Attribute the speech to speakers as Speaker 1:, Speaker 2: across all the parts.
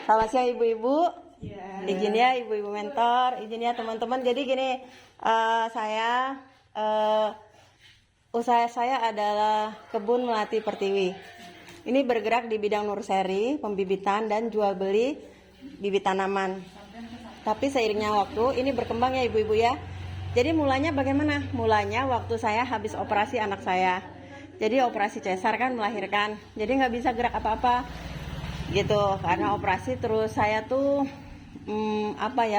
Speaker 1: Selamat siang ibu-ibu.
Speaker 2: Ya.
Speaker 1: Izin ya ibu-ibu mentor, izin ya teman-teman. Jadi gini, usaha saya adalah kebun melati pertiwi. Ini bergerak di bidang nursery, pembibitan dan jual beli bibit tanaman. Tapi seiringnya waktu ini berkembang ya ibu-ibu ya. Jadi mulanya bagaimana? Mulanya waktu saya habis operasi anak saya. Jadi operasi cesar kan melahirkan. Jadi nggak bisa gerak apa-apa gitu karena operasi. Terus saya tuh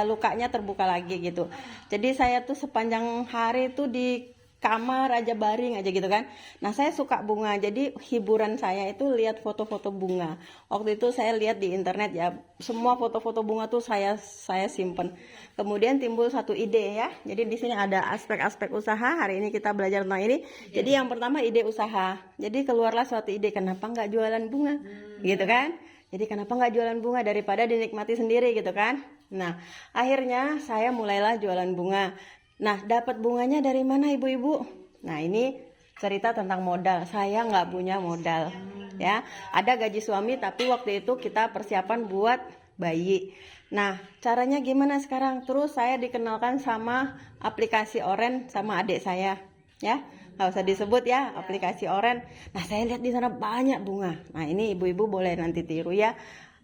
Speaker 1: lukanya terbuka lagi gitu. Jadi saya tuh sepanjang hari tuh di kamar aja baring aja gitu kan. Nah saya suka bunga, jadi hiburan saya itu lihat foto-foto bunga. Waktu itu saya lihat di internet ya, semua foto-foto bunga tuh saya simpen. Kemudian timbul satu ide ya. Jadi di sini ada aspek-aspek usaha. Hari ini kita belajar tentang ini. Jadi yang pertama ide usaha. Jadi keluarlah suatu ide, kenapa nggak jualan bunga gitu kan. Jadi kenapa nggak jualan bunga daripada dinikmati sendiri gitu kan. Nah akhirnya saya mulailah jualan bunga. Nah dapat bunganya dari mana ibu-ibu? Nah ini cerita tentang modal. Saya nggak punya modal ya. Ada gaji suami tapi waktu itu kita persiapan buat bayi. Nah caranya gimana sekarang? Terus saya dikenalkan sama aplikasi Oren sama adik saya ya. Nggak usah disebut ya, aplikasi Oren. Nah saya lihat di sana banyak bunga. Nah ini ibu-ibu boleh nanti tiru ya.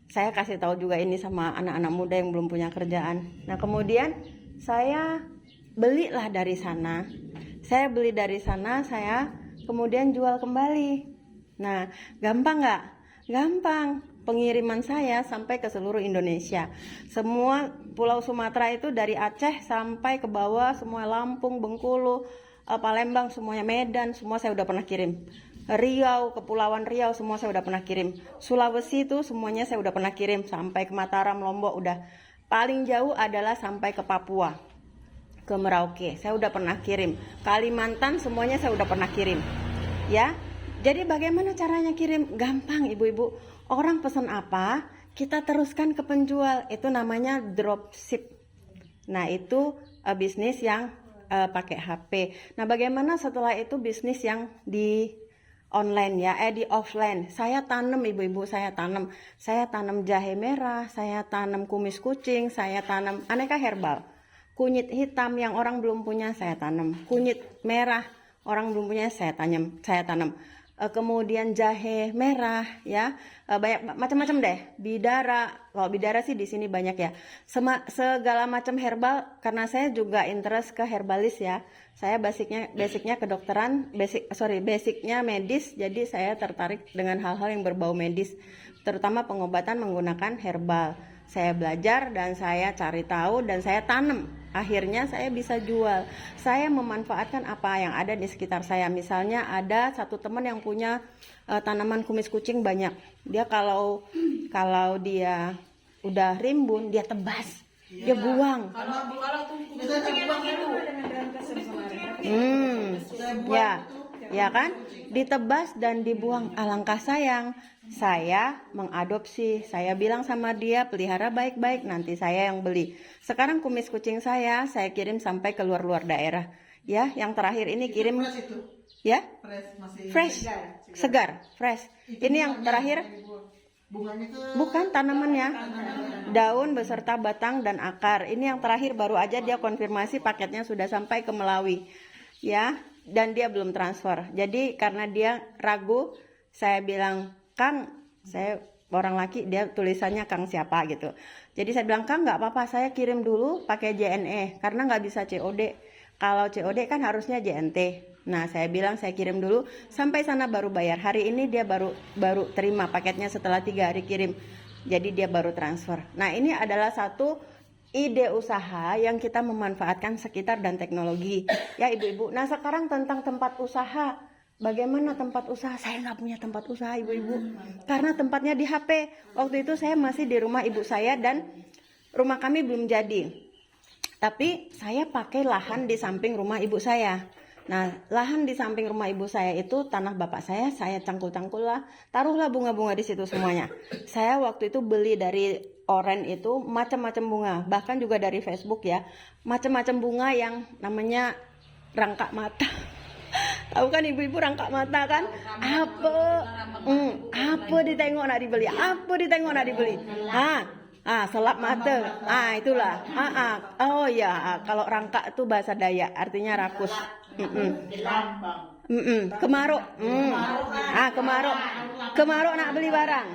Speaker 1: Saya kasih tahu juga ini sama anak-anak muda yang belum punya kerjaan. Nah kemudian saya belilah dari sana. Saya beli dari sana, saya kemudian jual kembali. Nah gampang nggak? Gampang. Pengiriman saya sampai ke seluruh Indonesia. Semua pulau Sumatera itu dari Aceh sampai ke bawah, semua Lampung, Bengkulu, Palembang, semuanya Medan, semua saya udah pernah kirim. Riau, Kepulauan Riau, semua saya udah pernah kirim. Sulawesi itu semuanya saya udah pernah kirim. Sampai ke Mataram, Lombok udah. Paling jauh adalah sampai ke Papua, ke Merauke, saya udah pernah kirim. Kalimantan semuanya saya udah pernah kirim. Ya, jadi bagaimana caranya kirim? Gampang ibu-ibu. Orang pesan apa, kita teruskan ke penjual. Itu namanya dropship. Nah itu bisnis yang pakai HP. Nah bagaimana setelah itu bisnis yang di online ya, di offline. Saya tanam ibu-ibu, saya tanam jahe merah, saya tanam kumis kucing, saya tanam aneka herbal. Kunyit hitam yang orang belum punya saya tanam. Kunyit merah orang belum punya saya tanam. Kemudian jahe merah ya, banyak macam-macam deh. Bidara, kalau bidara sih di sini banyak ya. Segala macam herbal karena saya juga interest ke herbalis ya. Saya basicnya kedokteran, basicnya medis. Jadi saya tertarik dengan hal-hal yang berbau medis, terutama pengobatan menggunakan herbal. Saya belajar dan saya cari tahu dan saya tanam. Akhirnya saya bisa jual. Saya memanfaatkan apa yang ada di sekitar saya. Misalnya ada satu teman yang punya tanaman kumis kucing banyak. Dia kalau dia udah rimbun dia tebas, dia buang. Ya kan? Ditebas dan dibuang. Alangkah sayang. Saya mengadopsi. Saya bilang sama dia, pelihara baik-baik, nanti saya yang beli. Sekarang kumis kucing saya kirim sampai ke luar-luar daerah. Ya, yang terakhir ini kirim ya? Fresh. Segar, fresh. Ini yang terakhir bukan tanamannya. Daun beserta batang dan akar. Ini yang terakhir baru aja dia konfirmasi paketnya sudah sampai ke Melawi. Ya, dan dia belum transfer. Jadi karena dia ragu, saya bilang, "Kang, saya orang laki, dia tulisannya Kang siapa gitu. Jadi saya bilang, Kang nggak apa-apa, saya kirim dulu pakai JNE karena nggak bisa COD. Kalau COD kan harusnya JNT. Nah saya bilang saya kirim dulu sampai sana baru bayar. Hari ini dia baru terima paketnya setelah 3 hari kirim. Jadi dia baru transfer. Nah ini adalah satu ide usaha yang kita memanfaatkan sekitar dan teknologi ya ibu-ibu. Nah sekarang tentang tempat usaha. Bagaimana tempat usaha? Saya nggak punya tempat usaha ibu-ibu. Karena tempatnya di HP. Waktu itu saya masih di rumah ibu saya dan rumah kami belum jadi. Tapi saya pakai lahan di samping rumah ibu saya. Nah lahan di samping rumah ibu saya itu tanah bapak saya cangkul-cangkul lah. Taruhlah bunga-bunga di situ semuanya. Saya waktu itu beli dari Oren itu macam-macam bunga. Bahkan juga dari Facebook ya. Macam-macam bunga yang namanya rangka mata. Tahu kan ibu-ibu rangkak mata kan? Apa ditengok nak dibeli? Apa ditengok nak dibeli? Selap mata. Itulah. Oh ya, kalau rangkak itu bahasa Dayak, artinya rakus. Kemaruk. Kemaruk nak beli barang.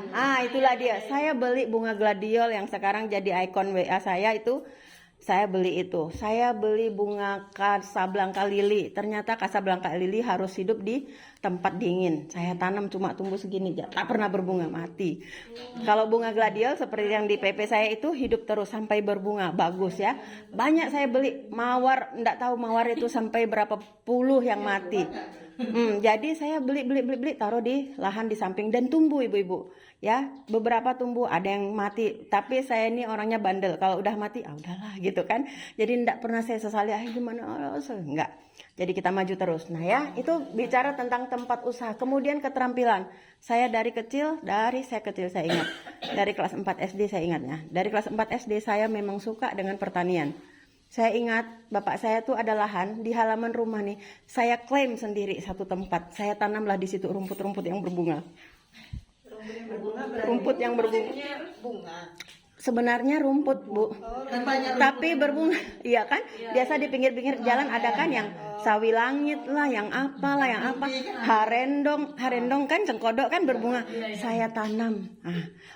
Speaker 1: Itulah dia. Saya beli bunga gladiol yang sekarang jadi ikon WA saya itu. Saya beli itu. Saya beli bunga Casablanca lili. Ternyata Casablanca lili harus hidup di tempat dingin. Saya tanam cuma tumbuh segini aja, tak pernah berbunga, mati. Kalau bunga gladiol seperti yang di PP saya itu hidup terus sampai berbunga, bagus ya. Banyak saya beli mawar, enggak tahu mawar itu sampai berapa puluh yang mati. Jadi saya beli taruh di lahan di samping dan tumbuh ibu-ibu. Ya, beberapa tumbuh, ada yang mati. Tapi saya ini orangnya bandel. Kalau udah mati, udahlah gitu kan. Jadi enggak pernah saya sesali, gimana, enggak. Jadi kita maju terus. Nah ya, itu bicara tentang tempat usaha. Kemudian keterampilan. Saya dari saya kecil saya ingat. Dari kelas 4 SD saya ingatnya. Dari kelas 4 SD saya memang suka dengan pertanian. Saya ingat bapak saya tuh ada lahan di halaman rumah nih. Saya klaim sendiri satu tempat. Saya tanamlah di situ rumput-rumput yang berbunga. Rumput yang berbunga. Sebenarnya rumput, Bu. Tapi berbunga. Iya kan? Biasa di pinggir-pinggir jalan ada kan yang sawi langit lah, yang apalah, yang apa. Harendong kan, cengkodok kan berbunga. Saya tanam.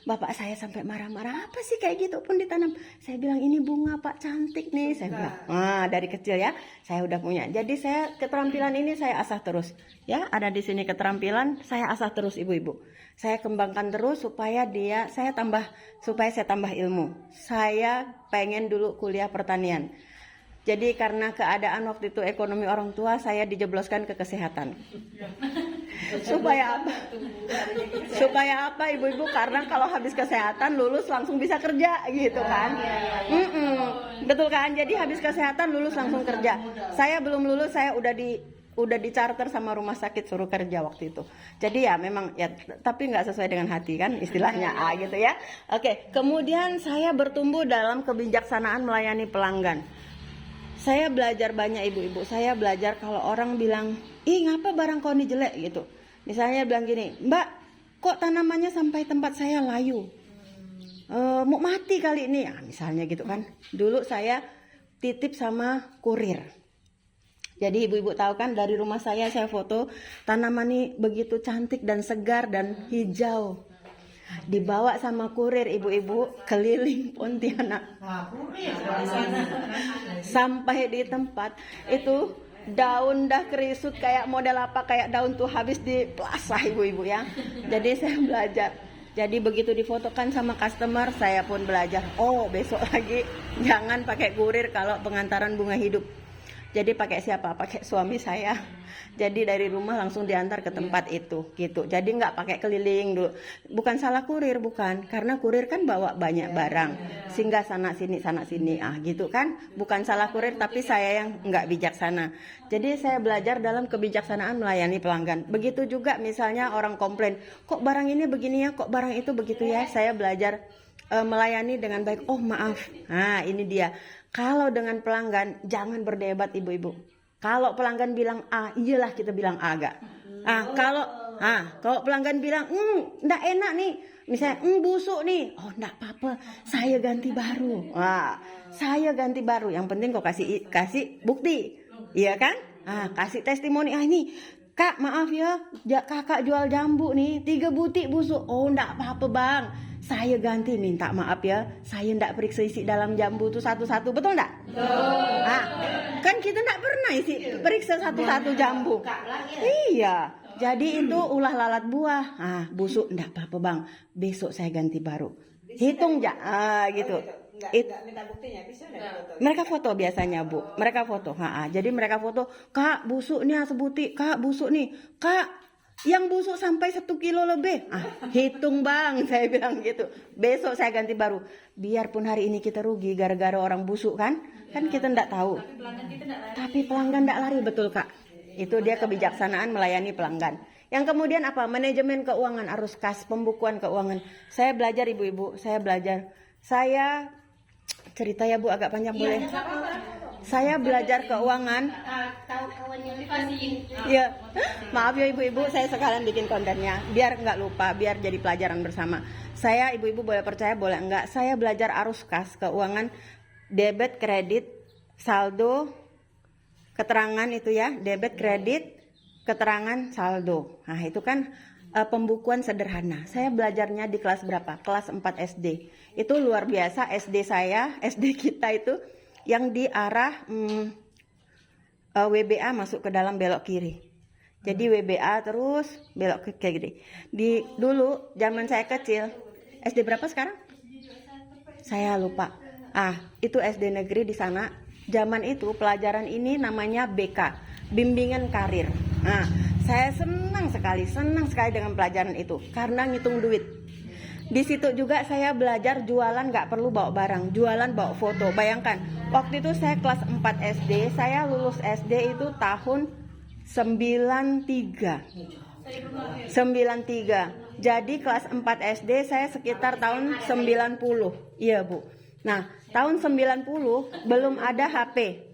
Speaker 1: Bapak saya sampai marah-marah. Apa sih kayak gitu pun ditanam? Saya bilang ini bunga Pak, cantik nih. Saya bilang. Dari kecil ya, saya udah punya. Jadi saya keterampilan ini saya asah terus. Ya, ada di sini keterampilan, saya asah terus ibu-ibu. Saya kembangkan terus supaya saya tambah ilmu. Saya pengen dulu kuliah pertanian. Jadi karena keadaan waktu itu ekonomi orang tua, saya dijebloskan ke kesehatan. Supaya apa? Supaya apa ibu-ibu? Karena kalau habis kesehatan lulus langsung bisa kerja gitu kan. Betul kan? Jadi habis kesehatan lulus langsung kerja. Saya belum lulus, saya udah di charter sama rumah sakit suruh kerja waktu itu. Jadi ya memang ya, tapi nggak sesuai dengan hati kan istilahnya gitu ya. Oke, kemudian saya bertumbuh dalam kebijaksanaan melayani pelanggan. Saya belajar banyak ibu-ibu. Saya belajar kalau orang bilang, ngapa barang kau ini jelek gitu. Misalnya bilang gini, Mbak, kok tanamannya sampai tempat saya layu? Mau mati kali ini. Misalnya gitu kan. Dulu saya titip sama kurir. Jadi ibu-ibu tahu kan dari rumah saya foto tanaman ini begitu cantik dan segar dan hijau. Dibawa sama kurir ibu-ibu keliling Pontianak. Sampai di tempat itu daun dah kerisut kayak model apa, kayak daun tuh habis diplasah ibu-ibu ya. Jadi saya belajar. Jadi begitu difotokan sama customer, saya pun belajar. Besok lagi jangan pakai kurir kalau pengantaran bunga hidup. Jadi pakai siapa? Pakai suami saya. Jadi dari rumah langsung diantar ke tempat itu, gitu. Jadi nggak pakai keliling dulu. Bukan salah kurir, bukan. Karena kurir kan bawa banyak barang, singgah sana sini, gitu kan. Bukan salah kurir, tapi saya yang nggak bijaksana. Jadi saya belajar dalam kebijaksanaan melayani pelanggan. Begitu juga misalnya orang komplain, kok barang ini begini ya, kok barang itu begitu ya. Saya belajar melayani dengan baik. Maaf. Ini dia. Kalau dengan pelanggan jangan berdebat ibu-ibu. Kalau pelanggan bilang A, iyalah kita bilang A gak. Kalau pelanggan bilang ndak enak nih, misalnya busuk nih, ndak apa-apa, saya ganti baru. Saya ganti baru. Yang penting kok kasih bukti, iya kan? Kasih testimoni. Ini Kak, maaf ya, kakak jual jambu nih 3 butik busuk. Ndak apa-apa bang, saya ganti, minta maaf ya, saya ndak periksa isi dalam jambu tuh satu-satu, betul ndak? Kan kita ndak pernah periksa satu-satu jambu. Iya, jadi itu ulah lalat buah. Busuk, ndak apa-apa bang, besok saya ganti baru. Hitung gitu. Minta buktinya, bisa foto? Mereka foto biasanya Bu, mereka foto. Jadi mereka foto, Kak busuk nih sebutik, Kak busuk nih, Kak yang busuk sampai 1 kilo lebih. Hitung bang, saya bilang gitu. Besok saya ganti baru. Biarpun hari ini kita rugi gara-gara orang busuk kan kita ndak tahu. Tapi pelanggan ndak lari, betul Kak. Itu dia kebijaksanaan melayani pelanggan. Yang kemudian apa? Manajemen keuangan, arus kas, pembukuan keuangan. Saya belajar ibu-ibu, saya belajar. Saya cerita ya Bu, agak panjang boleh? Saya belajar keuangan.
Speaker 2: Tahu kawannya
Speaker 1: Ya, maaf ya ibu-ibu, saya sekalian bikin kontennya biar nggak lupa, biar jadi pelajaran bersama. Saya ibu-ibu boleh percaya boleh enggak, saya belajar arus kas keuangan, debit, kredit, saldo, keterangan itu ya, debit, kredit, keterangan, saldo. Nah itu kan pembukuan sederhana. Saya belajarnya di kelas berapa? Kelas 4 SD. Itu luar biasa. SD saya, SD kita itu yang di arah WBA masuk ke dalam belok kiri. Jadi WBA terus belok ke kiri. Dulu zaman saya kecil, SD berapa sekarang? Saya lupa. Itu SD negeri di sana. Zaman itu pelajaran ini namanya BK, bimbingan karir. Saya senang sekali dengan pelajaran itu karena ngitung duit. Di situ juga saya belajar jualan nggak perlu bawa barang, jualan bawa foto. Bayangkan, waktu itu saya kelas 4 SD, saya lulus SD itu tahun 93. Jadi kelas 4 SD saya sekitar tahun 90. Iya, Bu. Nah, tahun 90 belum ada HP.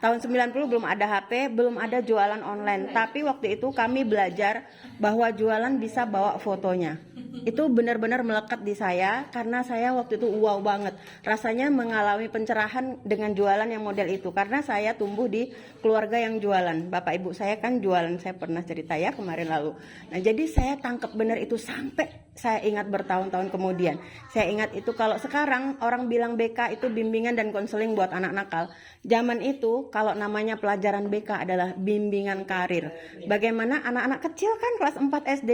Speaker 1: Tahun 90 belum ada HP, belum ada jualan online. Tapi waktu itu kami belajar bahwa jualan bisa bawa fotonya. Itu benar-benar melekat di saya karena saya waktu itu wow banget. Rasanya mengalami pencerahan dengan jualan yang model itu. Karena saya tumbuh di keluarga yang jualan. Bapak ibu saya kan jualan, saya pernah cerita ya kemarin lalu. Nah jadi saya tangkap benar itu sampai saya ingat bertahun-tahun kemudian. Saya ingat itu kalau sekarang orang bilang BK itu bimbingan dan konseling buat anak nakal. Zaman itu kalau namanya pelajaran BK adalah bimbingan karir. Bagaimana anak-anak kecil kan kelas 4 SD,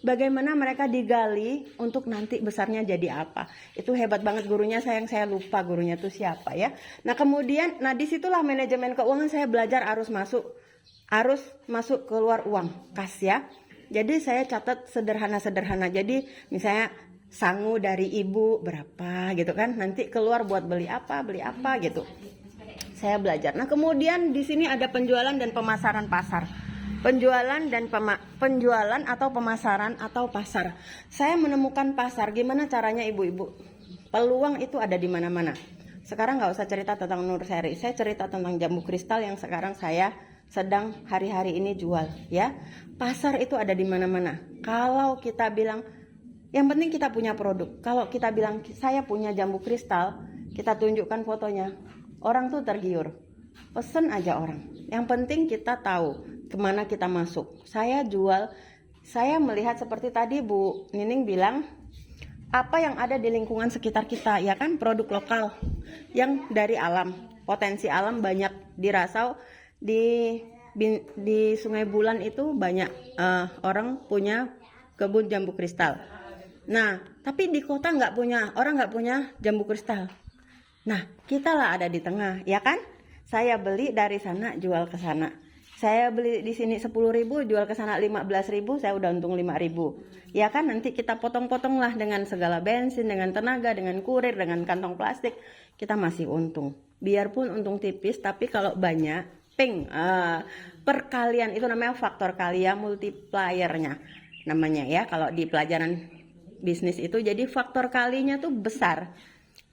Speaker 1: bagaimana mereka digali untuk nanti besarnya jadi apa. Itu hebat banget gurunya, saya lupa gurunya itu siapa ya. Nah kemudian, disitulah manajemen keuangan saya belajar arus masuk keluar uang kas ya. Jadi saya catat sederhana-sederhana. Jadi misalnya sangu dari ibu berapa gitu kan. Nanti keluar buat beli apa gitu. Saya belajar. Nah, kemudian di sini ada penjualan dan pemasaran pasar. Penjualan atau pemasaran atau pasar. Saya menemukan pasar. Gimana caranya ibu-ibu? Peluang itu ada di mana-mana. Sekarang nggak usah cerita tentang Nurseri. Saya cerita tentang jambu kristal yang sekarang saya sedang hari-hari ini jual ya. Pasar itu ada di mana-mana. Kalau kita bilang yang penting kita punya produk. Kalau kita bilang saya punya jambu kristal, kita tunjukkan fotonya. Orang tuh tergiur. Pesen aja orang. Yang penting kita tahu kemana kita masuk. Saya jual, saya melihat seperti tadi Bu Nining bilang, apa yang ada di lingkungan sekitar kita, ya kan, produk lokal yang dari alam, potensi alam banyak di Rasau, di Sungai Bulan itu banyak orang punya kebun jambu kristal. Nah, tapi di kota orang nggak punya jambu kristal. Nah, kita lah ada di tengah, ya kan? Saya beli dari sana, jual ke sana. Saya beli di sini 10.000, jual ke sana 15.000, saya udah untung 5.000. Ya kan, nanti kita potong-potong lah dengan segala bensin, dengan tenaga, dengan kurir, dengan kantong plastik, kita masih untung. Biarpun untung tipis, tapi kalau banyak, perkalian itu namanya faktor kalian multipliernya namanya ya. Kalau di pelajaran bisnis itu, jadi faktor kalinya tuh besar.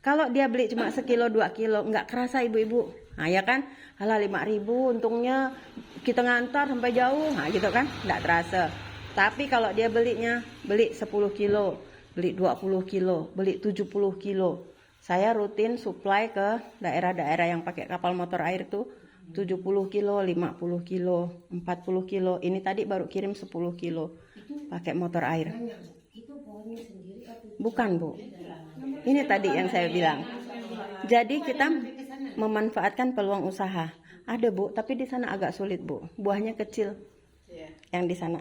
Speaker 1: Kalau dia beli cuma sekilo 2 kilo, nggak kerasa ibu-ibu. Nah ya kan, halah 5.000 untungnya kita ngantar sampai jauh, nah gitu kan, nggak terasa. Tapi kalau dia beli 10 kilo, beli 20 kilo, beli 70 kilo. Saya rutin supply ke daerah-daerah yang pakai kapal motor air tuh 70 kilo, 50 kilo, 40 kilo. Ini tadi baru kirim 10 kilo pakai motor air. Bukan Bu, ini tadi yang saya bilang. Jadi kita memanfaatkan peluang usaha. Ada Bu, tapi di sana agak sulit Bu. Buahnya kecil. Yang di sana.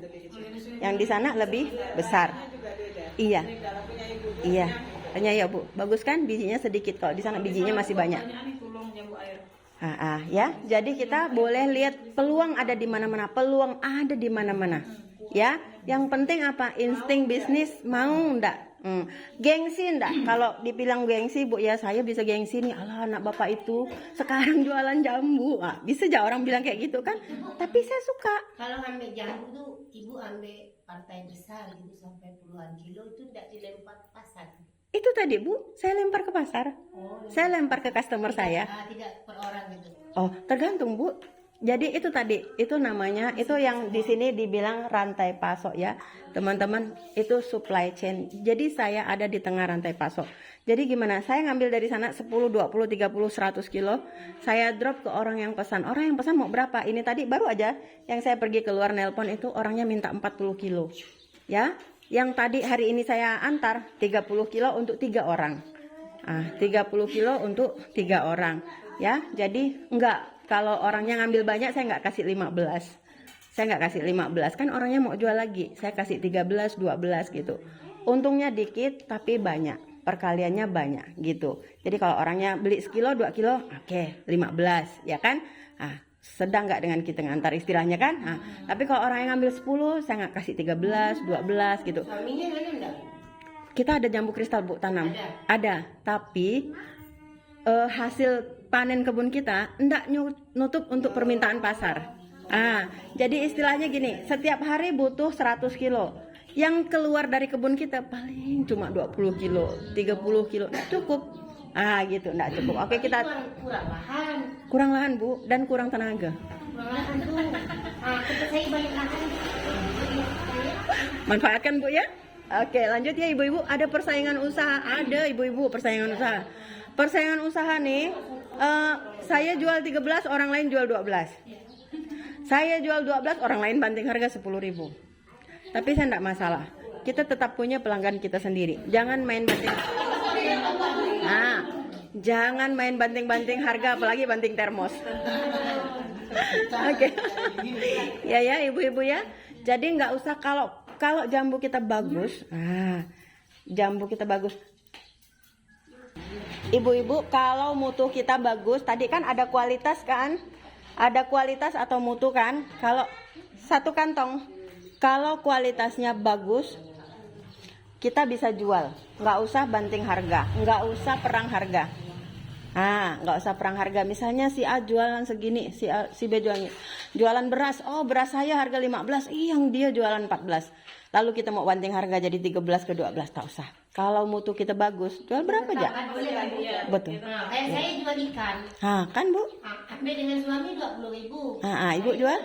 Speaker 1: Yang di sana lebih besar. Iya. Iya. Hanya ya Bu, bagus kan bijinya sedikit, kalau di sana bijinya masih banyak. Ya, jadi kita boleh lihat peluang ada di mana-mana, peluang ada di mana-mana. Ya, yang penting apa? Insting bisnis, mau ndak? Gengsi ndak? Kalau dibilang gengsi Bu, ya saya bisa gengsi nih, alah anak bapak itu sekarang jualan jambu. Bisa aja orang bilang kayak gitu kan, tapi saya suka.
Speaker 2: Kalau ambil jambu tuh ibu ambil partai besar gitu sampai puluhan kilo, itu tidak dilempar ke pasar.
Speaker 1: Itu tadi Bu, saya lempar ke pasar. Saya lempar ke customer saya.
Speaker 2: Tidak per orang gitu.
Speaker 1: Oh, tergantung Bu. Jadi itu tadi, itu namanya, itu yang di sini dibilang rantai pasok ya, teman-teman. Itu supply chain. Jadi saya ada di tengah rantai pasok. Jadi gimana? Saya ngambil dari sana 10, 20, 30, 100 kilo. Saya drop ke orang yang pesan. Orang yang pesan mau berapa? Ini tadi baru aja yang saya pergi keluar nelpon itu orangnya minta 40 kilo. Ya, yang tadi hari ini saya antar 30 kilo untuk 3 orang. 30 kilo untuk 3 orang. Ya, jadi enggak. Kalau orangnya ngambil banyak saya nggak kasih 15. Saya nggak kasih 15 kan orangnya mau jual lagi. Saya kasih 13, 12 gitu. Untungnya dikit tapi banyak. Perkaliannya banyak gitu. Jadi kalau orangnya beli sekilo 2 kilo, oke, 15 ya kan? Sedang nggak dengan kita ngantar istilahnya kan? Tapi kalau orang yang ngambil 10 saya nggak kasih 13, 12 gitu.
Speaker 2: Suaminya nanam enggak?
Speaker 1: Kita ada jambu kristal Bu tanam. Ada, tapi hasil panen kebun kita enggak nutup untuk permintaan pasar. Jadi istilahnya gini, setiap hari butuh 100 kilo. Yang keluar dari kebun kita paling cuma 20 kilo, 30 kilo, enggak cukup. Gitu, enggak cukup. Oke, kita
Speaker 2: kurang lahan.
Speaker 1: Kurang lahan Bu, dan kurang tenaga.
Speaker 2: Kurang lahan tuh. Kita saya balik lahan.
Speaker 1: Manfaatkan Bu ya. Oke, lanjut ya ibu-ibu. Ada persaingan usaha, ada ibu-ibu persaingan usaha. Persaingan usaha nih, saya jual 13, orang lain jual 12. Saya jual 12, orang lain banting harga 10.000. Tapi saya enggak masalah. Kita tetap punya pelanggan kita sendiri. Jangan main banting. Jangan main banting-banting harga, apalagi banting termos. Oke. Ya ibu-ibu ya. Jadi nggak usah kalau jambu kita bagus. Jambu kita bagus. Ibu-ibu, kalau mutu kita bagus, tadi kan ada kualitas kan? Ada kualitas atau mutu kan? Kalau satu kantong, kalau kualitasnya bagus, kita bisa jual. Nggak usah banting harga, nggak usah perang harga. Nggak usah perang harga. Misalnya si A jualan segini, si B jualan beras. Oh, beras saya harga 15, yang dia jualan 14. Lalu kita mau banting harga jadi 13 ke 12, tak usah. Kalau mutu kita bagus, jual berapa aja? Betul.
Speaker 2: Kayak saya jual ikan.
Speaker 1: Kan Bu?
Speaker 2: Ambil dengan suami 20.000.
Speaker 1: Ibu jual?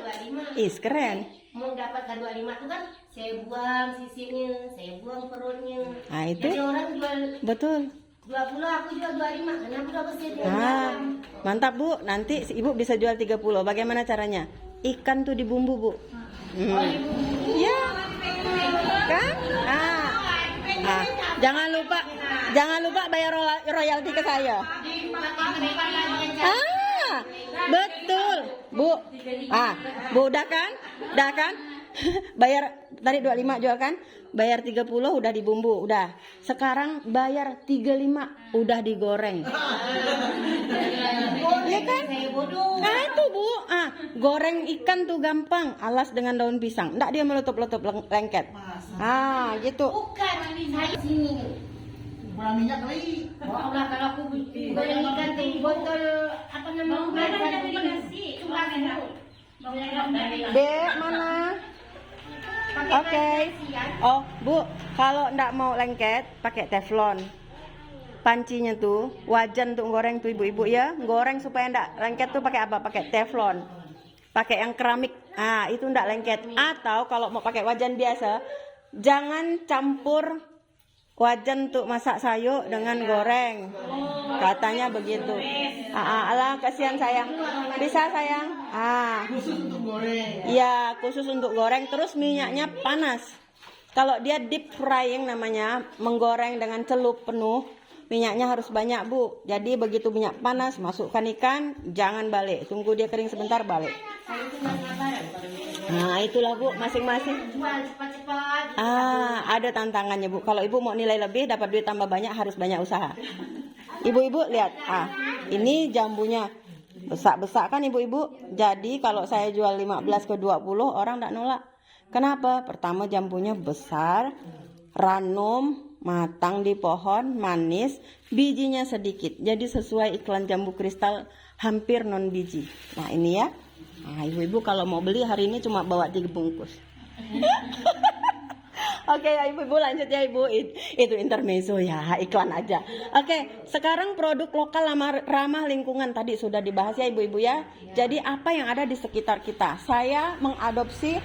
Speaker 2: 25.
Speaker 1: Keren.
Speaker 2: Mau dapat 25 itu kan saya buang sisinya, saya buang perutnya.
Speaker 1: Itu.
Speaker 2: Jadi orang jual
Speaker 1: Betul.
Speaker 2: 20, aku jual 25. Kenapa dapat saya
Speaker 1: Mantap Bu. Nanti si Ibu bisa jual 30. Bagaimana caranya? Ikan tuh dibumbu Bu. Ya. Kan? Jangan lupa bayar royalti ke saya. Betul, Bu. Bu udah kan? Bayar tadi 25 jual kan? Bayar 30 udah dibumbu, udah. Sekarang bayar 35 udah digoreng. Iya kan? Itu Bu. Goreng ikan tuh gampang, alas dengan daun pisang. Enggak dia meletup-letup lengket. Gitu.
Speaker 2: Bukan, saya sini.
Speaker 3: Kurang minyak kali.
Speaker 2: Allah, kalau aku goreng ikan di botol apa namanya?
Speaker 1: Dek, mana? Oke. Oh, Bu, kalau enggak mau lengket, pakai teflon. Pancinya tuh, wajan tuh goreng tuh ibu-ibu ya. Goreng supaya enggak lengket tuh pakai apa? Pakai teflon. Pakai yang keramik. Itu enggak lengket. Atau kalau mau pakai wajan biasa, jangan campur wajan untuk masak sayur dengan goreng. Katanya begitu. Alah, kasihan sayang. Bisa sayang?
Speaker 3: Khusus untuk goreng.
Speaker 1: Iya, khusus untuk goreng. Terus minyaknya panas. Kalau dia deep frying namanya, menggoreng dengan celup penuh, minyaknya harus banyak Bu. Jadi begitu minyak panas, masukkan ikan, jangan balik. Tunggu dia kering sebentar, balik. Itulah Bu, masing-masing.
Speaker 2: Jual cepat-cepat.
Speaker 1: Ada tantangannya Bu. Kalau Ibu mau nilai lebih, dapat duit tambah banyak, harus banyak usaha. Ibu-ibu lihat, ini jambunya besak-besak kan ibu-ibu. Jadi kalau saya jual 15 ke 20, orang tidak nolak. Kenapa? Pertama jambunya besar, ranum, matang di pohon, manis, bijinya sedikit. Jadi sesuai iklan jambu kristal, hampir non biji. Nah ini ya. Ibu-ibu kalau mau beli hari ini cuma bawa 3 bungkus. Oke ya ibu-ibu, lanjut ya ibu. Itu intermezzo ya, iklan aja. Oke, sekarang produk lokal ramah lingkungan tadi sudah dibahas ya ibu-ibu ya. Jadi apa yang ada di sekitar kita? Saya mengadopsi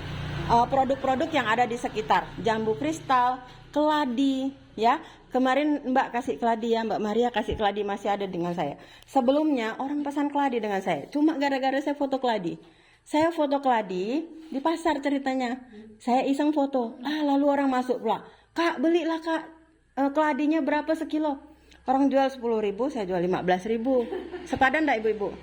Speaker 1: produk-produk yang ada di sekitar. Jambu kristal, keladi ya. Kemarin Mbak kasih keladi ya, Mbak Maria kasih keladi, masih ada dengan saya. Sebelumnya orang pesan keladi dengan saya. Cuma gara-gara saya foto keladi. Saya foto keladi di pasar ceritanya. Saya iseng foto. Lalu orang masuk pula. Kak, belilah Kak. Keladinya berapa sekilo? Orang jual 10.000, saya jual 15.000. Sepadan enggak ibu-ibu?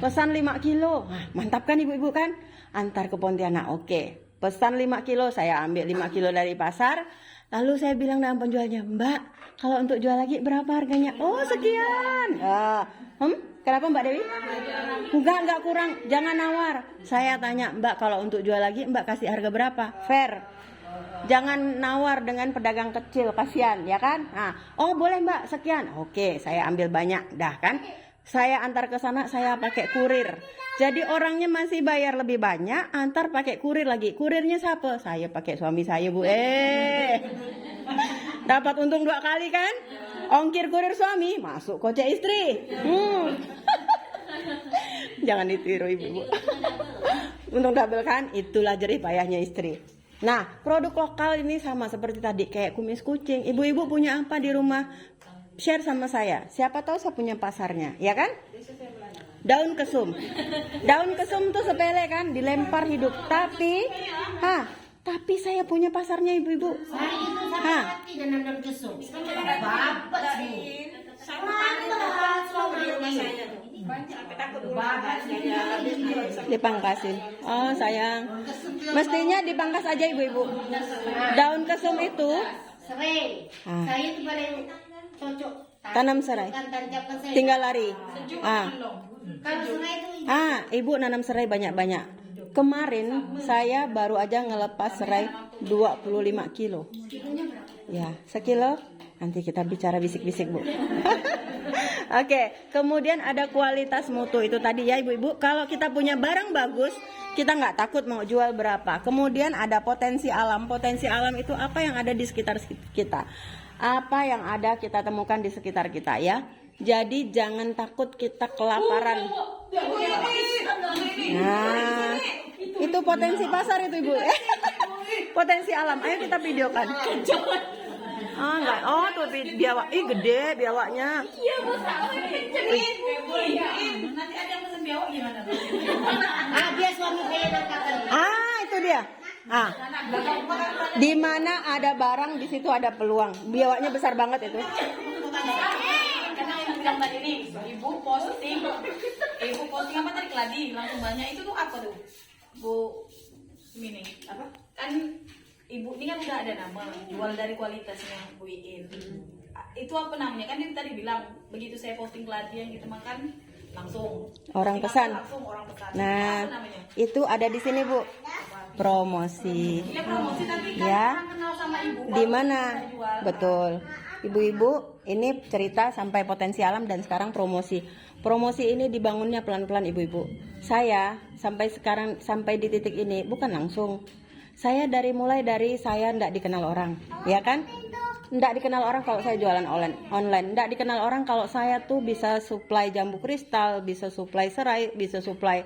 Speaker 1: Pesan 5 kilo. Nah, mantap kan ibu-ibu kan? Antar ke Pontianak. Oke. Pesan 5 kilo, saya ambil 5 kilo dari pasar. Lalu saya bilang dengan penjualnya, Mbak, kalau untuk jual lagi berapa harganya? Oh, sekian. Kenapa Mbak Dewi? Enggak kurang, jangan nawar. Saya tanya, Mbak, kalau untuk jual lagi Mbak kasih harga berapa? Fair. Jangan nawar dengan pedagang kecil, kasihan ya kan? Nah, oh boleh Mbak, sekian. Oke, saya ambil banyak, dah kan? Saya antar ke sana, saya pakai kurir. Jadi orangnya masih bayar lebih banyak, antar pakai kurir lagi. Kurirnya siapa? Saya pakai suami saya, Bu. Dapat untung 2 kali kan? Ongkir kurir suami, masuk kocek istri. Jangan ditiru ibu-ibu. Untung double kan? Itulah jerih payahnya istri. Nah, produk lokal ini sama seperti tadi, kayak kumis kucing. Ibu-ibu punya apa di rumah? Share sama saya. Siapa tahu saya punya pasarnya, ya kan? Daun kesum. Daun kesum tuh sepele kan, dilempar hidup. Tapi saya punya pasarnya ibu-ibu.
Speaker 2: Saya itu sama hati dengan daun kesum. Bapak sih.
Speaker 1: Dipangkasin. Oh sayang. Mestinya dipangkas aja ibu-ibu. Daun kesum itu
Speaker 2: serai. Saya itu paling cocok
Speaker 1: tanam serai. Tinggal lari.
Speaker 2: Kalau serai itu
Speaker 1: ibu nanam serai banyak-banyak. Kemarin saya baru aja ngelepas serai 25 kilo. Ya, sekilo. Nanti kita bicara bisik-bisik, Bu. Oke, kemudian ada kualitas mutu. Itu tadi ya ibu-ibu. Kalau kita punya barang bagus, kita nggak takut mau jual berapa. Kemudian ada potensi alam. Potensi alam itu apa yang ada di sekitar kita. Apa yang ada kita temukan di sekitar kita ya. Jadi jangan takut kita kelaparan. Nah, itu potensi pasar itu ibu. Potensi alam. Ayo kita videokan. Enggak. Oh tuh biawak. Ih gede biawaknya.
Speaker 4: Iya bos, nanti ada yang pesen biawak gimana?
Speaker 2: biar suami saya nangkakan.
Speaker 1: Itu dia. Di mana ada barang di situ ada peluang. Biawaknya besar banget itu.
Speaker 4: Karena yang bilang tadi nih, ibu posting apa tadi keladi langsung banyak itu tuh apa tuh? Bu ini apa? Kan ibu ini kan udah ada nama jual dari kualitasnya Bu Iin. Itu apa namanya? Kan dia tadi bilang begitu saya posting keladi yang kita makan langsung
Speaker 1: orang pesan.
Speaker 4: Langsung orang pesan.
Speaker 1: Nah,
Speaker 4: apa namanya?
Speaker 1: itu ada di sini Bu. Promosi.
Speaker 4: Iya promosi tapi kan
Speaker 1: Ya.
Speaker 4: orang kenal sama ibu.
Speaker 1: Di mana?
Speaker 4: Kita jual.
Speaker 1: Betul. Ibu-ibu, ini cerita sampai potensi alam dan sekarang promosi. Promosi ini dibangunnya pelan-pelan ibu-ibu. Saya sampai sekarang sampai di titik ini bukan langsung. Saya mulai dari saya ndak dikenal orang, ya kan? Ndak dikenal orang kalau saya jualan online. Ndak dikenal orang kalau saya tuh bisa supply jambu kristal, bisa supply serai, bisa supply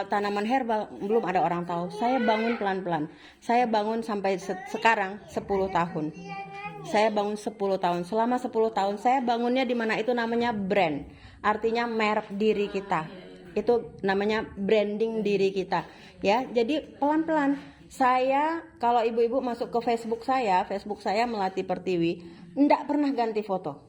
Speaker 1: tanaman herbal. Belum ada orang tahu. Saya bangun pelan-pelan. Saya bangun sampai sekarang 10 tahun. Saya bangun 10 tahun. Selama 10 tahun saya bangunnya di mana itu namanya brand. Artinya merek diri kita. Itu namanya branding diri kita. Ya, jadi pelan-pelan. Saya kalau ibu-ibu masuk ke Facebook saya Melati Pertiwi, enggak pernah ganti foto.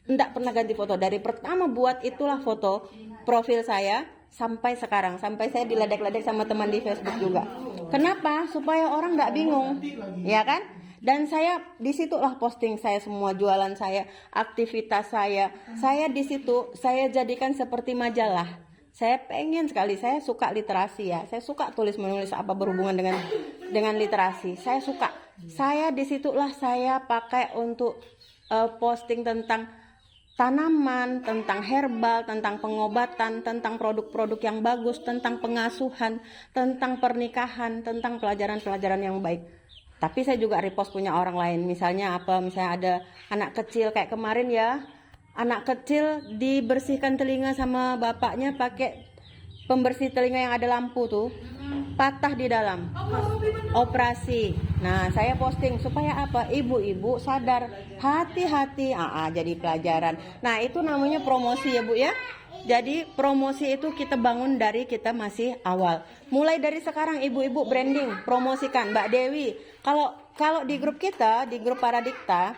Speaker 1: Enggak pernah ganti foto. Dari pertama buat itulah foto profil saya sampai sekarang. Sampai saya diledek-ledek sama teman di Facebook juga. Kenapa? Supaya orang enggak bingung. Ya kan? Dan saya disitulah posting saya semua, jualan saya, aktivitas saya. Saya di situ saya jadikan seperti majalah. Saya pengen sekali, saya suka literasi ya. Saya suka tulis menulis apa berhubungan dengan literasi. Saya suka. Saya disitulah saya pakai untuk posting tentang tanaman, tentang herbal, tentang pengobatan, tentang produk-produk yang bagus, tentang pengasuhan, tentang pernikahan, tentang pelajaran-pelajaran yang baik. Tapi saya juga repost punya orang lain. Misalnya apa? Misalnya ada anak kecil kayak kemarin ya. Anak kecil dibersihkan telinga sama bapaknya pakai pembersih telinga yang ada lampu tuh. Patah di dalam. Operasi. Nah, saya posting supaya apa? Ibu-ibu sadar, hati-hati. Jadi pelajaran. Nah, itu namanya promosi ya, Bu ya. Jadi promosi itu kita bangun dari kita masih awal. Mulai dari sekarang ibu-ibu branding, promosikan Mbak Dewi. Kalau di grup kita, di grup Paradikta,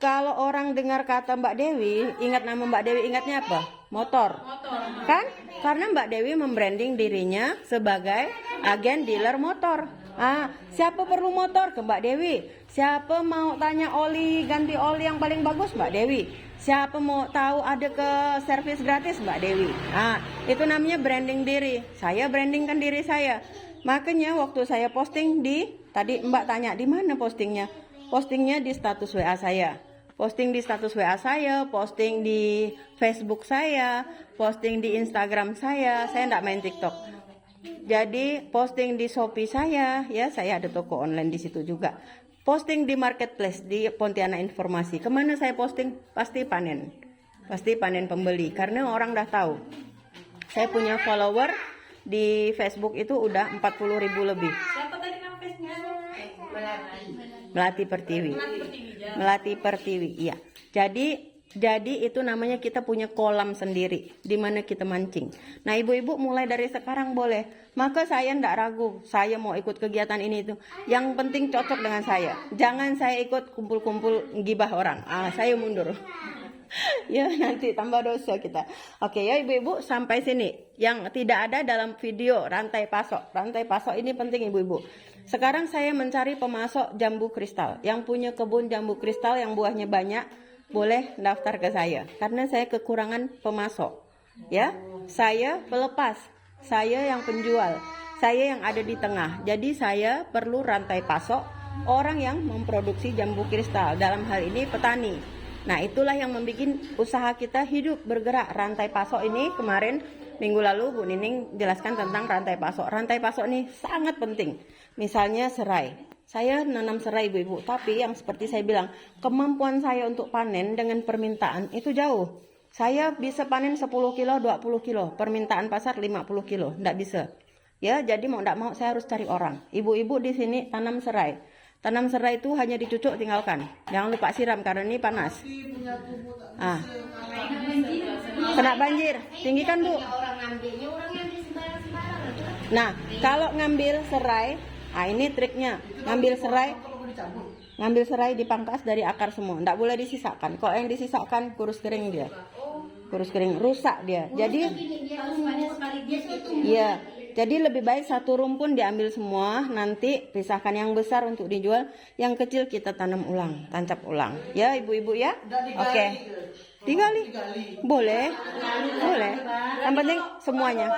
Speaker 1: kalau orang dengar kata Mbak Dewi, ingat nama Mbak Dewi, ingatnya apa? Motor. Kan? Karena Mbak Dewi membranding dirinya sebagai agen dealer motor. Siapa perlu motor ke Mbak Dewi? Siapa mau tanya ganti oli yang paling bagus Mbak Dewi? Siapa mau tahu ada ke servis gratis Mbak Dewi? Itu namanya branding diri. Saya brandingkan diri saya. Makanya waktu saya posting tadi Mbak tanya di mana postingnya? Postingnya di status WA saya. Posting di status WA saya, posting di Facebook saya, posting di Instagram saya enggak main TikTok. Jadi posting di Shopee saya ada toko online di situ juga. Posting di marketplace di Pontianak Informasi. Kemana saya posting? Pasti panen pembeli karena orang udah tahu. Saya punya follower di Facebook itu udah 40.000 lebih.
Speaker 4: Siapa tadi nama Facebooknya?
Speaker 1: Melati Pertiwi. Melati Pertiwi, iya. Jadi itu namanya kita punya kolam sendiri di mana kita mancing. Nah, ibu-ibu mulai dari sekarang boleh. Maka saya ndak ragu, saya mau ikut kegiatan ini itu. Yang penting cocok dengan saya. Jangan saya ikut kumpul-kumpul gibah orang. Saya mundur. Ya nanti tambah dosa kita. Oke ya ibu-ibu, sampai sini. Yang tidak ada dalam video rantai pasok. Rantai pasok ini penting ibu-ibu. Sekarang saya mencari pemasok jambu kristal. Yang punya kebun jambu kristal yang buahnya banyak, boleh daftar ke saya. Karena saya kekurangan pemasok. Ya, saya pelepas. Saya yang penjual. Saya yang ada di tengah. Jadi saya perlu rantai pasok orang yang memproduksi jambu kristal. Dalam hal ini petani. Nah, itulah yang membuat usaha kita hidup bergerak. Rantai pasok ini kemarin minggu lalu Bu Nining jelaskan tentang rantai pasok. Rantai pasok ini sangat penting. Misalnya serai. Saya nanam serai ibu-ibu, tapi yang seperti saya bilang, kemampuan saya untuk panen dengan permintaan itu jauh. Saya bisa panen 10 kilo, 20 kilo, permintaan pasar 50 kilo, enggak bisa. Ya, jadi mau enggak mau saya harus cari orang. Ibu-ibu di sini tanam serai. Tanam serai itu hanya dicucuk tinggalkan. Jangan lupa siram karena ini panas. Kena banjir. Tinggi kan, Bu?
Speaker 2: Orang ngambilnya sembarang-sembarang.
Speaker 1: Nah, kalau ngambil serai, ini triknya. Ngambil serai dipangkas dari akar semua. Enggak boleh disisakan. Kalau yang disisakan kurus kering dia. Kurus kering, rusak dia. Jadi iya. Jadi lebih baik satu rumpun diambil semua, nanti pisahkan yang besar untuk dijual, yang kecil kita tanam ulang, tancap ulang. Ya ibu-ibu ya? Oke. Digali. Boleh. Yang penting semuanya.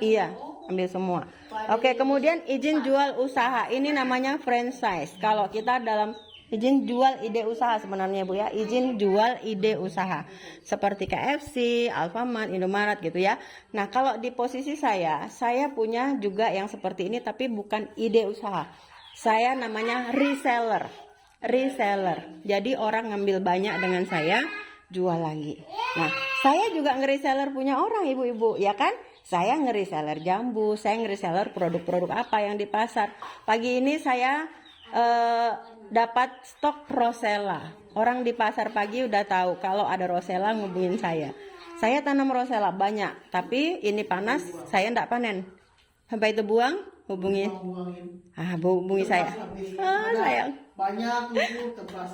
Speaker 1: Iya, ambil semua. Oke, kemudian izin jual usaha. Ini namanya franchise. Kalau kita dalam izin jual ide usaha sebenarnya Bu ya, izin jual ide usaha seperti KFC, Alfamart, Indomaret gitu ya. Nah, kalau di posisi saya punya juga yang seperti ini tapi bukan ide usaha. Saya namanya reseller. Jadi orang ngambil banyak dengan saya, jual lagi. Nah, saya juga ngereseller punya orang ibu-ibu, ya kan? Saya ngereseller jambu, saya ngereseller produk-produk apa yang di pasar. Pagi ini saya dapat stok rosella. Orang di pasar pagi udah tahu kalau ada rosella ngubungin saya. Saya tanam rosella banyak, tapi ini panas, saya enggak panen. Sampai itu buang, hubungi saya. Sayang.
Speaker 3: Banyak, tebas.